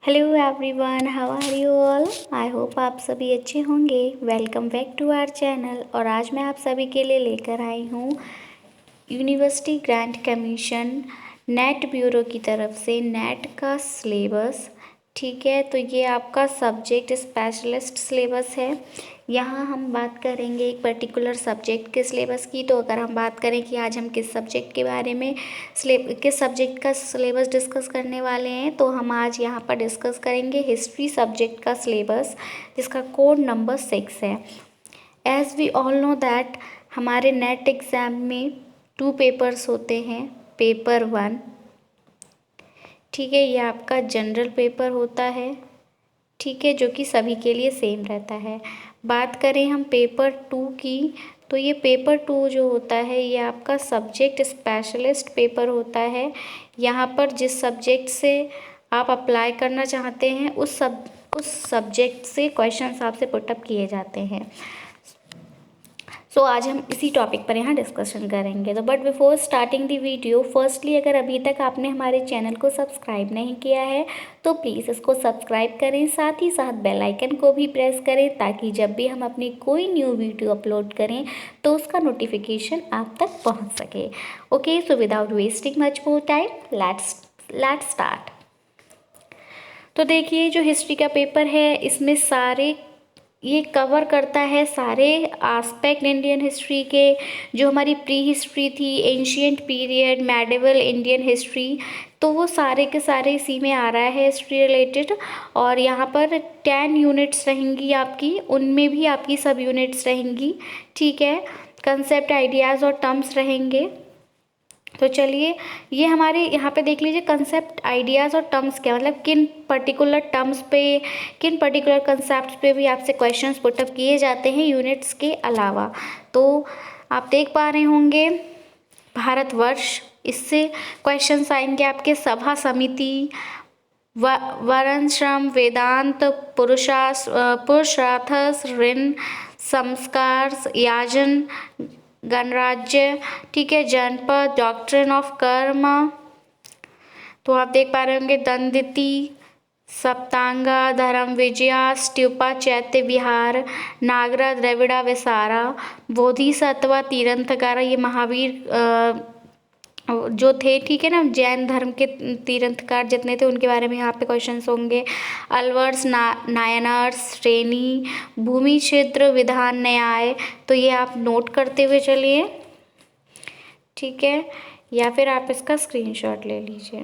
Hello everyone, how are you all. I hope आप सभी अच्छे होंगे। Welcome back to our channel. और आज मैं आप सभी के लिए लेकर आई हूँ university grant commission net bureau की तरफ से नेट का सिलेबस। ठीक है, तो ये आपका सब्जेक्ट स्पेशलिस्ट सिलेबस है। यहाँ हम बात करेंगे एक पर्टिकुलर सब्जेक्ट के सिलेबस की। तो अगर हम बात करें कि आज हम किस सब्जेक्ट के बारे में किस सब्जेक्ट का सिलेबस डिस्कस करने वाले हैं, तो हम आज यहाँ पर डिस्कस करेंगे हिस्ट्री सब्जेक्ट का सिलेबस, जिसका कोड नंबर 6 है। As we all know that हमारे नेट एग्ज़ाम में 2 पेपर्स होते हैं। पेपर 1, ठीक है, ये आपका जनरल पेपर होता है, ठीक है, जो कि सभी के लिए सेम रहता है। बात करें हम पेपर 2 की, तो ये पेपर 2 जो होता है ये आपका सब्जेक्ट स्पेशलिस्ट पेपर होता है। यहाँ पर जिस सब्जेक्ट से आप अप्लाई करना चाहते हैं उस सब्जेक्ट से क्वेश्चंस आपसे पुटअप किए जाते हैं। सो आज हम इसी टॉपिक पर यहाँ डिस्कशन करेंगे। तो but before starting the video, firstly अगर अभी तक आपने हमारे चैनल को सब्सक्राइब नहीं किया है तो प्लीज़ इसको सब्सक्राइब करें, साथ ही साथ बेल आइकन को भी प्रेस करें, ताकि जब भी हम अपनी कोई न्यू वीडियो अपलोड करें तो उसका नोटिफिकेशन आप तक पहुँच सके। Okay, so without wasting much more time, let's start. तो देखिए, जो हिस्ट्री का पेपर है इसमें ये कवर करता है सारे आस्पेक्ट इंडियन हिस्ट्री के। जो हमारी प्री हिस्ट्री थी, ancient period, medieval Indian history, तो वो सारे के सारे इसी में आ रहा है, हिस्ट्री रिलेटेड। और यहाँ पर 10 यूनिट्स रहेंगी आपकी, उनमें भी आपकी सब यूनिट्स रहेंगी, ठीक है। कंसेप्ट, आइडियाज़ और टर्म्स रहेंगे। तो चलिए, ये हमारे यहाँ पे देख लीजिए, कंसेप्ट, आइडियाज़ और टर्म्स क्या मतलब, किन पर्टिकुलर टर्म्स पे, किन पर्टिकुलर कंसेप्ट पे भी आपसे क्वेश्चंस पुटअप किए जाते हैं यूनिट्स के अलावा। तो आप देख पा रहे होंगे भारतवर्ष, इससे क्वेश्चंस आएंगे आपके सभा समिति, वर्ण श्रम, वेदांत, पुरुषार्थस, ऋण, संस्कार, याजन, गणराज्य, ठीक है, जनपद, डॉक्ट्रिन ऑफ कर्म। तो आप देख पा रहे होंगे दंडिति, सप्तांगा, धर्म विजया, स्टूपा, चैत्य विहार, नागरा, द्रविड़ा, विसारा, बोधिसत्व, तीर्थंकरा, ये महावीर जो थे, ठीक है ना, जैन धर्म के तीर्थंकर जितने थे उनके बारे में यहाँ पे क्वेश्चंस होंगे। अलवर्स, नायनर्स, श्रेणी, भूमि क्षेत्र, विधान, न्याय। तो ये आप नोट करते हुए चलिए, ठीक है, या फिर आप इसका स्क्रीनशॉट ले लीजिए।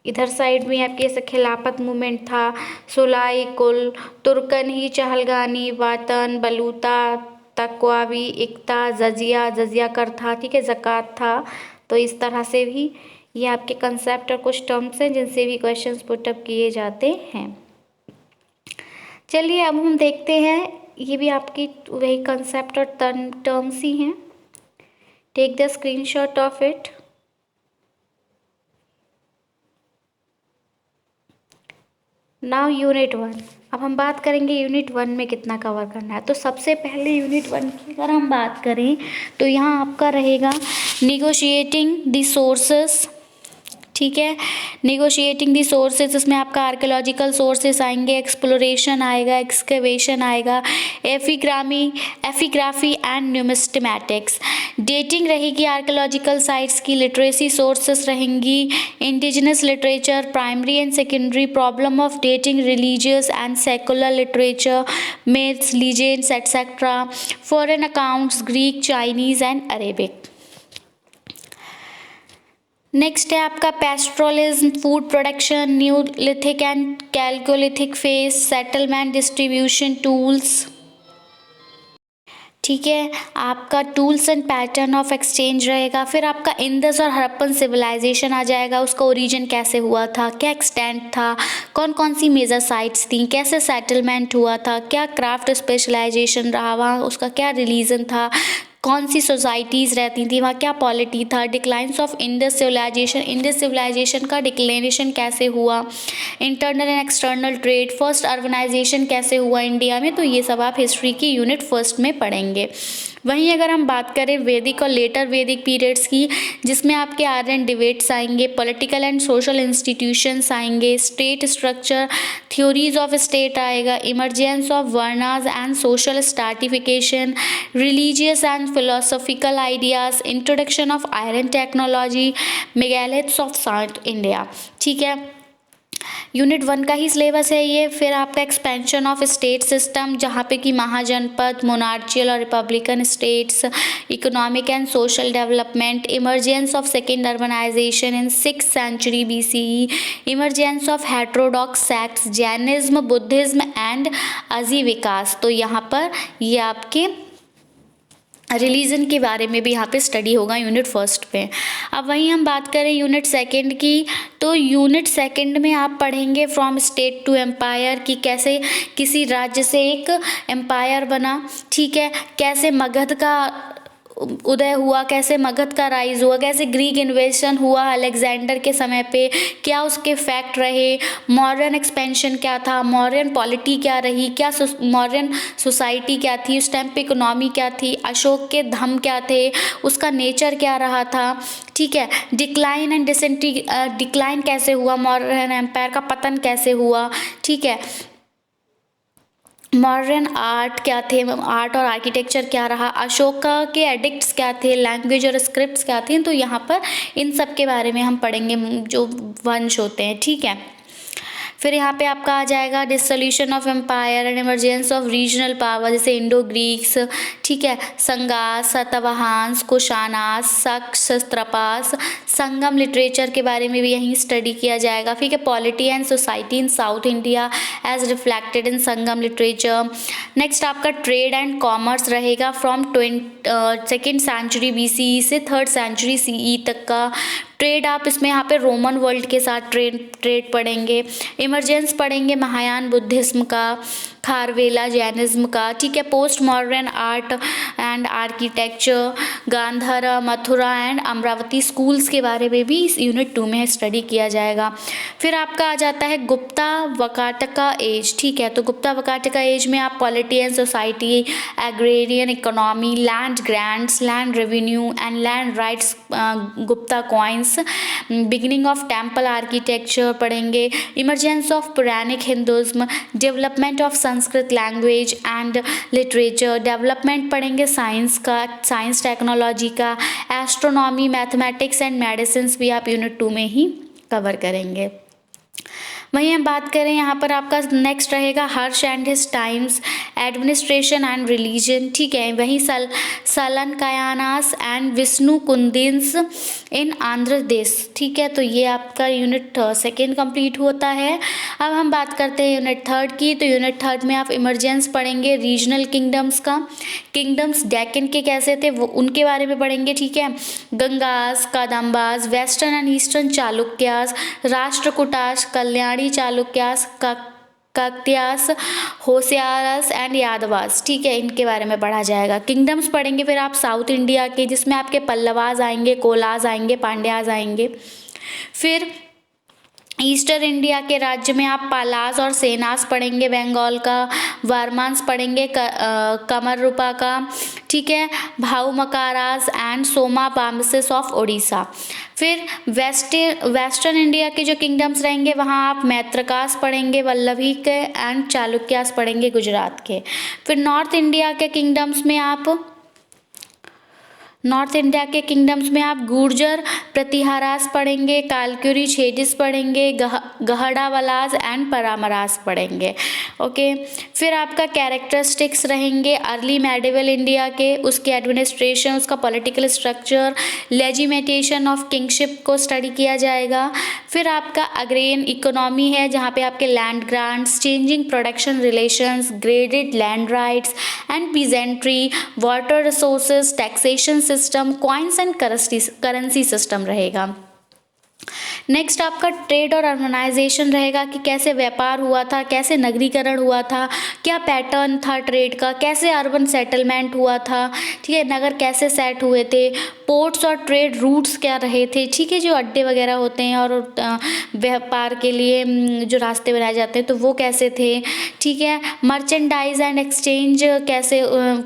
इधर साइड में आपके ऐसे खिलाफत मूवमेंट था, सुलाई कुल, तुर्कनी, चहलगानी, वातन, बलूता, तकवावी, इक्ता, जजिया कर था, ठीक है, ज़कात था। तो इस तरह से भी ये आपके कंसेप्ट और कुछ टर्म्स हैं जिनसे भी क्वेश्चंस पुटअप किए जाते हैं। चलिए, अब हम देखते हैं, ये भी आपकी वही कंसेप्ट और टर्म्स ही हैं। Take the screenshot of it. Now unit 1। अब हम बात करेंगे यूनिट 1 में कितना कवर करना है। तो सबसे पहले यूनिट 1 की अगर हम बात करें तो यहाँ आपका रहेगा निगोशिएटिंग द सोर्सेस, ठीक है, निगोशिएटिंग दी सोर्सेज। इसमें आपका आर्कियोलॉजिकल सोर्सेज आएंगे, एक्सप्लोरेशन आएगा, एक्सकेवेशन आएगा, एफिग्राफी एंड न्यूमिस्मेटिक्स। डेटिंग रहेगी आर्कियोलॉजिकल साइट्स की, लिटरेसी सोर्सेस रहेंगी, indigenous literature, primary and secondary, problem of dating religious and secular literature, myths, legends etcetera, foreign accounts, Greek, Chinese and Arabic. Next है आपका pastoralism, food production, neolithic and chalcolithic phase, settlement, distribution, tools, ठीक है, आपका tools and pattern of exchange रहेगा। फिर आपका Indus और Harappan civilisation आ जाएगा, उसका ओरिजिन कैसे हुआ था, क्या एक्सटेंट था, कौन कौन सी मेजर साइट्स थी, कैसे सेटलमेंट हुआ था, क्या क्राफ्ट स्पेशलाइजेशन रहा वहाँ, उसका क्या रिलीजन था, कौन सी सोसाइटीज़ रहती थी वहाँ, क्या पॉलिटी था, डिक्लाइंस ऑफ इंडस सिविलाइजेशन का डिक्लेनेशन कैसे हुआ, internal and external trade, first urbanization कैसे हुआ इंडिया में। तो ये सब आप हिस्ट्री की यूनिट 1 में पढ़ेंगे। वहीं अगर हम बात करें वैदिक और लेटर वैदिक पीरियड्स की, जिसमें आपके आर्यन डिबेट्स आएंगे, पॉलिटिकल एंड सोशल इंस्टीट्यूशंस आएंगे, state structure, theories of state आएगा, emergence of varnas and social stratification, religious and philosophical ideas, introduction of iron technology, megaliths of south India. ठीक है, यूनिट 1 का ही सिलेबस है ये। फिर आपका एक्सपेंशन ऑफ स्टेट सिस्टम, जहाँ पे कि महाजनपद, मोनार्चियल और republican states, economic and social development, emergence of second urbanization in 6th century BCE, emergence of heterodox sects, Jainism, Buddhism and Ajivikas. तो यहाँ पर ये आपके रिलीजन के बारे में भी यहाँ पे स्टडी होगा यूनिट 1 पे। अब वहीं हम बात करें यूनिट 2 की, तो यूनिट 2 में आप पढ़ेंगे फ्रॉम स्टेट टू एम्पायर, कि कैसे किसी राज्य से एक एम्पायर बना। ठीक है, कैसे मगध का उदय हुआ, कैसे मगध का राइज हुआ, कैसे ग्रीक इन्वेजन हुआ अलेक्जेंडर के समय पे, क्या उसके फैक्ट रहे, मौर्यन एक्सपेंशन क्या था, मौर्यन पॉलिटी क्या रही, क्या मौर्यन सोसाइटी क्या थी उस टाइम पे, इकोनॉमी क्या थी, अशोक के धम्म क्या थे, उसका नेचर क्या रहा था। ठीक है, डिक्लाइन एंड डिक्लाइन कैसे हुआ, मौर्यन एम्पायर का पतन कैसे हुआ। ठीक है, मॉडर्न आर्ट क्या थे, आर्ट और आर्किटेक्चर क्या रहा, अशोका के एडिक्ट्स क्या थे, लैंग्वेज और स्क्रिप्ट्स क्या थी। तो यहाँ पर इन सब के बारे में हम पढ़ेंगे जो वंश होते हैं। ठीक है, फिर यहाँ पे आपका आ जाएगा dissolution of empire and emergence of regional power, जैसे इंडो ग्रीक्स। ठीक है, संगास, सातवाहंस, कुशानास, शक, सत्रपास, संगम लिटरेचर के बारे में भी यहीं स्टडी किया जाएगा। ठीक है, polity and society in South India as reflected in Sangam literature. Next आपका ट्रेड एंड कॉमर्स रहेगा फ्रॉम 2nd सेंचुरी BCE से 3rd सेंचुरी CE तक का ट्रेड। आप इसमें यहाँ पे रोमन वर्ल्ड के साथ ट्रेड पढ़ेंगे। इमरजेंस पढ़ेंगे महायान बुद्धिज्म का, खारवेला जैनिज्म का। ठीक है, post modern art and architecture, Gandhara, Mathura and Amaravati schools के बारे में भी इस यूनिट 2 में स्टडी किया जाएगा। फिर आपका आ जाता है गुप्ता वकाटका एज। ठीक है, तो गुप्ता वकाटका एज में आप polity and society, agrarian economy, land grants, land revenue and land rights, Gupta coins, beginning of temple architecture पढ़ेंगे। Emergence of Puranic Hinduism, development of Sanskrit language and literature, development पढ़ेंगे साइंस का, साइंस टेक्नोलॉजी का, astronomy, mathematics and medicine भी आप unit 2 में ही cover करेंगे। वहीं हम बात करें यहाँ पर आपका नेक्स्ट रहेगा Harsha and his times, administration and religion. ठीक है, वहीं Salankayanas and Vishnukundins in Andhra Pradesh. ठीक है, तो ये आपका यूनिट 2 कंप्लीट होता है। अब हम बात करते हैं यूनिट 3 की। तो यूनिट 3 में आप इमरजेंस पढ़ेंगे रीजनल किंगडम्स का, किंगडम्स डेक्कन के कैसे थे वो उनके बारे में पढ़ेंगे। ठीक है, Gangas, Kadambas, western and eastern Chalukyas, Rashtrakutas, Kalyani Chalukyas, Kakatiyas, Hoysalas and Yadavas. ठीक है, इनके बारे में पढ़ा जाएगा। किंगडम्स पढ़ेंगे फिर आप साउथ इंडिया के, जिसमें आपके पल्लवास आएंगे, कोलास आएंगे, पांड्यास आएंगे। फिर ईस्टर्न इंडिया के राज्य में आप पालास और सेनास पढ़ेंगे, बंगाल का, वर्मांस पढ़ेंगे, कमररूपा का। ठीक है, भाऊमकारास एंड सोमा पाम्बसिस ऑफ ओडिशा। फिर वेस्टर्न इंडिया के जो किंगडम्स रहेंगे वहाँ आप मैत्रकास पढ़ेंगे, वल्लभी के एंड चालुक्यास पढ़ेंगे गुजरात के। फिर नॉर्थ इंडिया के किंगडम्स में आप गुर्जर प्रतिहारास पढ़ेंगे, कालक्युरी छेदिस पढ़ेंगे, गहड़ावलास एंड परामरास पढ़ेंगे। ओके, फिर आपका कैरेक्टरिस्टिक्स रहेंगे अर्ली मेडिवल इंडिया के, उसके एडमिनिस्ट्रेशन, उसका पॉलिटिकल स्ट्रक्चर, लेजिमेटेशन ऑफ किंगशिप को स्टडी किया जाएगा। फिर आपका अग्रेरियन इकोनॉमी है, जहाँ पे आपके land grants, changing production relations, graded land rights and peasantry, water resources, taxation system, coins and currency system रहेगा। नेक्स्ट आपका ट्रेड और अर्बनाइजेशन रहेगा कि कैसे व्यापार हुआ था, कैसे नगरीकरण हुआ था, क्या पैटर्न था ट्रेड का, कैसे अर्बन सेटलमेंट हुआ था। ठीक है, नगर कैसे सेट हुए थे, पोर्ट्स और ट्रेड रूट्स क्या रहे थे, ठीक है, जो अड्डे वगैरह होते हैं और व्यापार के लिए जो रास्ते बनाए जाते हैं तो वो कैसे थे, ठीक है। मर्चेंडाइज एंड एक्सचेंज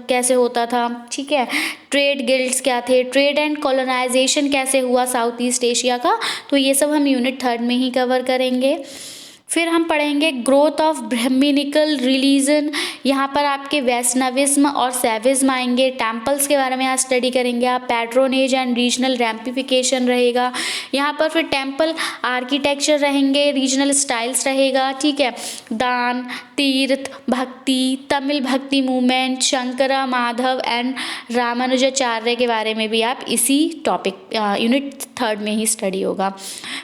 कैसे होता था, ठीक है। ट्रेड गिल्ड्स क्या थे, ट्रेड एंड कॉलोनाइजेशन कैसे हुआ साउथ ईस्ट एशिया का, तो ये सब हम यूनिट 3 में ही कवर करेंगे। फिर हम पढ़ेंगे ग्रोथ ऑफ ब्राह्मणिकल रिलीजन, यहाँ पर आपके वैष्णविज्म और सैविज्म आएंगे। टेम्पल्स के बारे में आज स्टडी करेंगे आप। पैट्रोनेज एंड रीजनल रैम्पिफिकेशन रहेगा यहाँ पर। फिर टेम्पल आर्किटेक्चर रहेंगे, रीजनल स्टाइल्स रहेगा, ठीक है। दान, तीर्थ, भक्ति, तमिल भक्ति मूवमेंट, शंकरा माधव एंड रामानुजाचार्य के बारे में भी आप इसी टॉपिक यूनिट 3 में ही स्टडी होगा।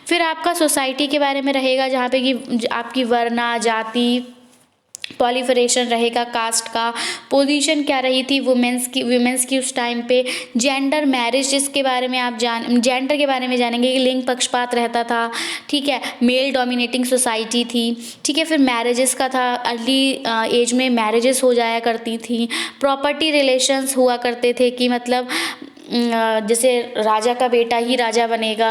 फिर आपका सोसाइटी के बारे में रहेगा, जहाँ पे कि आपकी वर्ना, जाति, पॉलीफरेशन रहेगा, कास्ट का, पोजीशन क्या रही थी वुमेंस की उस टाइम पे, जेंडर मैरिज जिसके बारे में आप जेंडर के बारे में जानेंगे कि लिंग पक्षपात रहता था, ठीक है, मेल डोमिनेटिंग सोसाइटी थी, ठीक है। फिर मैरिजेस का था, अर्ली एज में मैरिजेस हो जाया करती थी। प्रॉपर्टी रिलेशंस हुआ करते थे कि मतलब जैसे राजा का बेटा ही राजा बनेगा,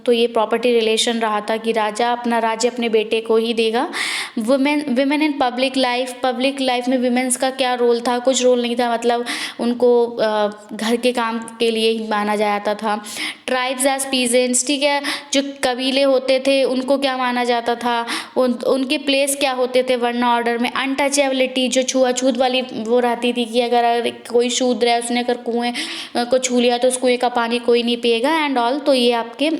तो ये प्रॉपर्टी रिलेशन रहा था कि राजा अपना राज्य अपने बेटे को ही देगा। वुमेन इन पब्लिक लाइफ में विमेंस का क्या रोल था, कुछ रोल नहीं था, मतलब उनको घर के काम के लिए ही माना जाता था। ट्राइब्स एज पीजेंट्स, ठीक है, जो कबीले होते थे उनको क्या माना जाता था, उनके प्लेस क्या होते थे वर्ण ऑर्डर में। अनटचेबिलिटी, जो छुआछूत वाली वो रहती थी कि अगर कोई शूद्र है उसने अगर कुएं को छू लिया तो उस कुएं का पानी कोई नहीं पिएगा एंड ऑल, तो ये आपके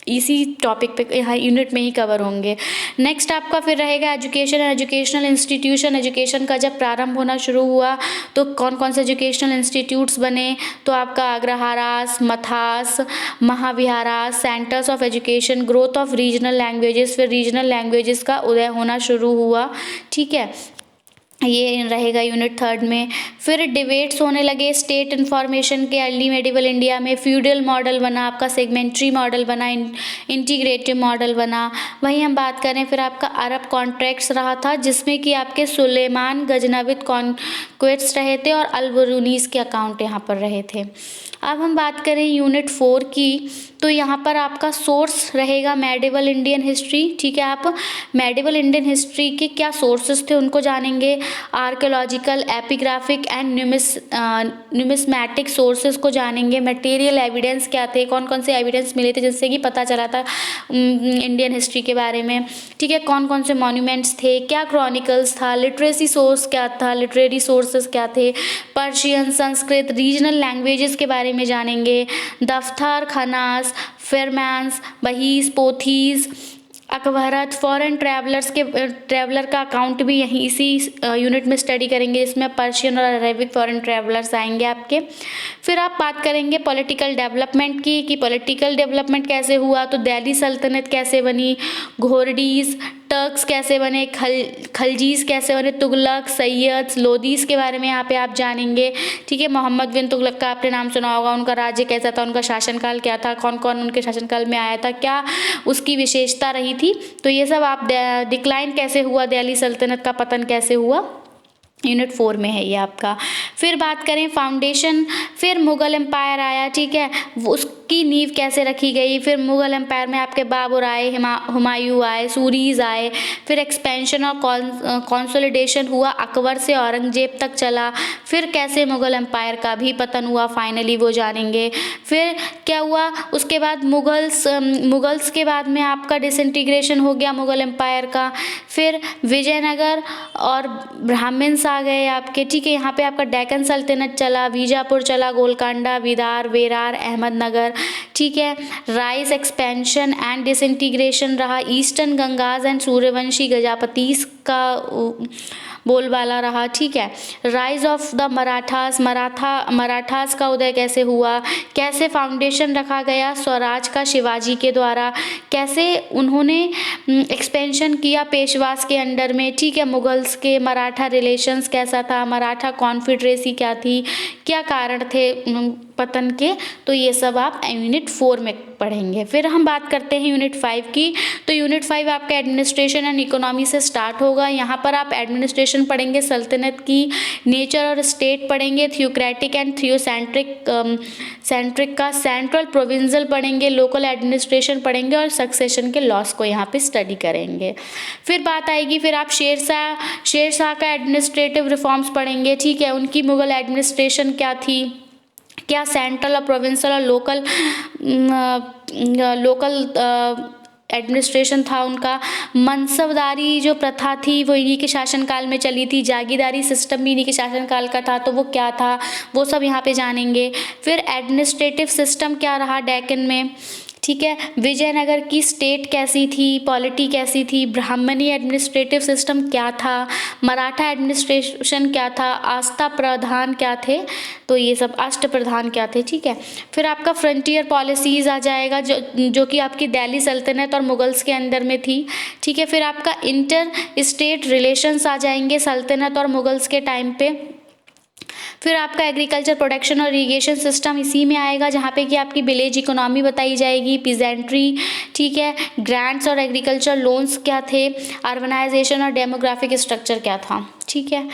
इसी टॉपिक पे यहाँ यूनिट में ही कवर होंगे। नेक्स्ट आपका फिर रहेगा education and educational institution. Education का जब प्रारंभ होना शुरू हुआ तो कौन कौन से एजुकेशनल इंस्टीट्यूट्स बने, तो आपका agraharas, mathas, mahaviharas, centres of education. Growth of regional languages, फिर रीजनल लैंग्वेजेस का उदय होना शुरू हुआ, ठीक है, ये रहेगा यूनिट 3 में। फिर डिबेट्स होने लगे स्टेट इन्फॉर्मेशन के। अर्ली मेडिवल इंडिया में फ्यूडल मॉडल बना आपका, सेगमेंट्री मॉडल बना, इंटीग्रेटिव मॉडल बना। वहीं हम बात करें फिर आपका अरब कॉन्ट्रैक्ट्स रहा था, जिसमें कि आपके सुलेमान गजनविद कॉन्क्वेस्ट रहे थे और अल-बरूनीस के अकाउंट यहाँ पर रहे थे। अब हम बात करें यूनिट 4 की, तो यहाँ पर आपका सोर्स रहेगा मेडिवल इंडियन हिस्ट्री, ठीक है। आप मेडिवल इंडियन हिस्ट्री के क्या सोर्सेस थे उनको जानेंगे। Archaeological, epigraphic and numismatic sources को जानेंगे। मटेरियल एविडेंस क्या थे, कौन कौन से एविडेंस मिले थे जिससे कि पता चला था इंडियन हिस्ट्री के बारे में, ठीक है। कौन कौन से मॉन्यूमेंट्स थे, क्या क्रॉनिकल्स था, लिटरेसी सोर्स क्या था, लिटरेरी सोर्सेज क्या थे। पर्शियन, संस्कृत, रीजनल लैंग्वेजेस के बारे में जानेंगे। दफ्तर, खनास, फिरमैंस, बहीस, पोथीज, अकबरत, फॉरेन ट्रैवलर का अकाउंट भी यहीं इसी यूनिट में स्टडी करेंगे, इसमें पर्शियन और अरेबिक फॉरेन ट्रैवलर्स आएंगे आपके। फिर आप बात करेंगे पॉलिटिकल डेवलपमेंट की, कि पॉलिटिकल डेवलपमेंट कैसे हुआ, तो दिल्ली सल्तनत कैसे बनी, घोरडीज, टर्क्स कैसे बने, खलजीज कैसे बने, तुगलक, सैयद, लोदीज के बारे में यहाँ पे आप जानेंगे, ठीक है। मोहम्मद बिन तुगलक का आपने नाम सुना होगा, उनका राज्य कैसा था, उनका शासनकाल क्या था, कौन कौन उनके शासनकाल में आया था, क्या उसकी विशेषता रही थी, तो ये सब आप डिक्लाइन कैसे हुआ, दिल्ली सल्तनत का पतन कैसे हुआ, यूनिट 4 में है ये आपका। फिर बात करें फाउंडेशन, फिर मुगल एम्पायर आया, ठीक है, उसकी नींव कैसे रखी गई। फिर मुगल एम्पायर में आपके बाबर आए, हुमायूं आए, सूरीज आए। फिर एक्सपेंशन और कंसोलिडेशन हुआ, अकबर से औरंगजेब तक चला। फिर कैसे मुगल एम्पायर का भी पतन हुआ, फाइनली वो जानेंगे। फिर क्या हुआ उसके बाद, मुगल्स के बाद में आपका डिसइंटीग्रेशन हो गया मुगल एम्पायर का। फिर विजयनगर और ब्राह्मण्स आ गए आपके, ठीक है। यहाँ पे आपका डेक्कन सल्तनत चला, बीजापुर चला, गोलकांडा, विदार, वेरार, अहमदनगर, ठीक है। राइस, एक्सपेंशन एंड डिसइंटीग्रेशन रहा। ईस्टर्न गंगाज एंड सूर्यवंशी गजापतीस का बोलबाला रहा, ठीक है। राइज ऑफ द मराठास का उदय कैसे हुआ, कैसे फाउंडेशन रखा गया स्वराज का शिवाजी के द्वारा, कैसे उन्होंने एक्सपेंशन किया पेशवास के अंडर में, ठीक है। मुगल्स के मराठा रिलेशंस कैसा था, मराठा कॉन्फेडरेसी क्या थी, क्या कारण थे पतन के, तो ये सब आप यूनिट 4 में पढ़ेंगे। फिर हम बात करते हैं यूनिट 5 की। तो यूनिट 5 आपका एडमिनिस्ट्रेशन एंड इकोनॉमी से स्टार्ट होगा। यहाँ पर आप एडमिनिस्ट्रेशन पढ़ेंगे, सल्तनत की नेचर और स्टेट पढ़ेंगे, थियोक्रेटिक एंड सेंट्रिक का सेंट्रल प्रोविंशियल पढ़ेंगे, लोकल एडमिनिस्ट्रेशन पढ़ेंगे और सक्सेशन के लॉस को यहाँ पे स्टडी करेंगे। फिर बात आएगी, फिर आप शेरशाह का एडमिनिस्ट्रेटिव रिफॉर्म्स पढ़ेंगे, ठीक है, उनकी मुगल एडमिनिस्ट्रेशन क्या थी, क्या सेंट्रल और प्रोविंशियल और लोकल एडमिनिस्ट्रेशन था उनका। मनसबदारी जो प्रथा थी वो इन्हीं के शासनकाल में चली थी, जागीरदारी सिस्टम भी इन्हीं के शासनकाल का था, तो वो क्या था वो सब यहाँ पे जानेंगे। फिर एडमिनिस्ट्रेटिव सिस्टम क्या रहा डेक्कन में, ठीक है, विजयनगर की स्टेट कैसी थी, पॉलिटी कैसी थी, ब्राह्मणी एडमिनिस्ट्रेटिव सिस्टम क्या था, मराठा एडमिनिस्ट्रेशन क्या था, आस्था प्रधान क्या थे, तो ये सब अष्ट प्रधान क्या थे, ठीक है। फिर आपका फ्रंटियर पॉलिसीज़ आ जाएगा जो कि आपकी दिल्ली सल्तनत और मुगल्स के अंदर में थी, ठीक है। फिर आपका इंटर स्टेट रिलेशंस आ जाएंगे सल्तनत और मुगल्स के टाइम पे। फिर आपका एग्रीकल्चर प्रोडक्शन और इरिगेशन सिस्टम इसी में आएगा, जहाँ पे कि आपकी विलेज इकोनॉमी बताई जाएगी, पीजेंट्री, ठीक है, ग्रांट्स और एग्रीकल्चर लोन्स क्या थे, अर्बनाइजेशन और डेमोग्राफिक स्ट्रक्चर क्या था, ठीक है।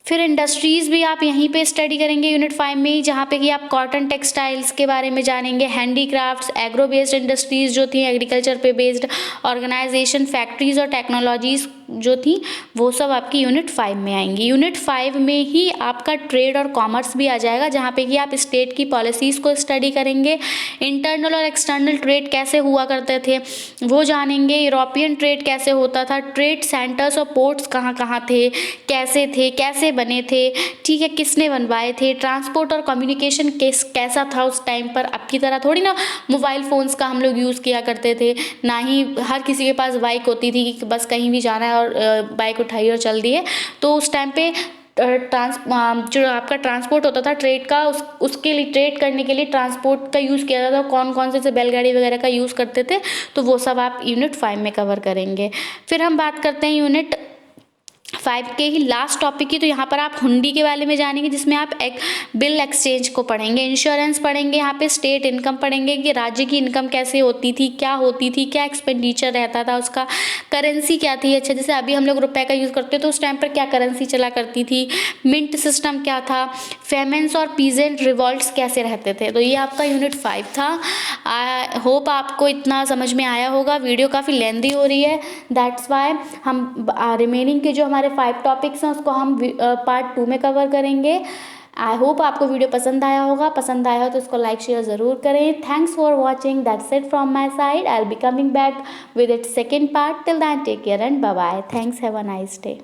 फिर इंडस्ट्रीज़ भी आप यहीं पे स्टडी करेंगे यूनिट 5 में ही, जहाँ पे कि आप कॉटन टेक्सटाइल्स के बारे में जानेंगे, हैंडीक्राफ्ट्स, एग्रो बेस्ड इंडस्ट्रीज़ जो थी, एग्रीकल्चर पे बेस्ड ऑर्गेनाइजेशन, फैक्ट्रीज़ और टेक्नोलॉजीज़ जो थी वो सब आपकी यूनिट 5 में आएंगी। यूनिट 5 में ही आपका ट्रेड और कॉमर्स भी आ जाएगा, जहाँ पे कि आप स्टेट की पॉलिसीज़ को स्टडी करेंगे, इंटरनल और एक्सटर्नल ट्रेड कैसे हुआ करते थे वो जानेंगे, यूरोपियन ट्रेड कैसे होता था, ट्रेड सेंटर्स और पोर्ट्स कहाँ कहाँ थे, कैसे बने थे, ठीक है, किसने बनवाए थे, ट्रांसपोर्ट और कम्युनिकेशन कैसा था उस टाइम पर। अब की तरह थोड़ी ना मोबाइल फ़ोन्स का हम लोग यूज़ किया करते थे, ना ही हर किसी के पास बाइक होती थी कि बस कहीं भी जाना है और बाइक उठाई और चल दिए। तो उस टाइम पे जो आपका ट्रांसपोर्ट होता था ट्रेड का, उसके लिए ट्रेड करने के लिए ट्रांसपोर्ट का यूज़ किया जाता था, कौन कौन से बैलगाड़ी वगैरह का यूज़ करते थे, तो वो सब आप यूनिट 5 में कवर करेंगे। फिर हम बात करते हैं यूनिट 5 के ही लास्ट टॉपिक की। तो यहाँ पर आप हुंडी के बारे में जानेंगे, जिसमें आप बिल एक्सचेंज को पढ़ेंगे, इंश्योरेंस पढ़ेंगे, यहाँ पे स्टेट इनकम पढ़ेंगे कि राज्य की इनकम कैसे होती थी, क्या एक्सपेंडिचर रहता था उसका, करेंसी क्या थी, अच्छा जैसे अभी हम लोग रुपए का यूज़ करते हैं तो उस टाइम पर क्या करेंसी चला करती थी, मिंट सिस्टम क्या था, फेमेंस और पीजेंट रिवॉल्ट्स कैसे रहते थे। तो ये आपका यूनिट 5 था। आई होप आपको इतना समझ में आया होगा। वीडियो काफ़ी लेंदी हो रही है, दैट्स वाई हम रिमेनिंग के जो हमारे 5 टॉपिक्स हैं उसको हम पार्ट 2 में कवर करेंगे। आई होप आपको वीडियो पसंद आया होगा। पसंद आया हो तो इसको लाइक शेयर ज़रूर करें। Thanks for watching, that's it from my side. I will be coming back with its second part. Till then take care and bye bye. Thanks, have a nice day.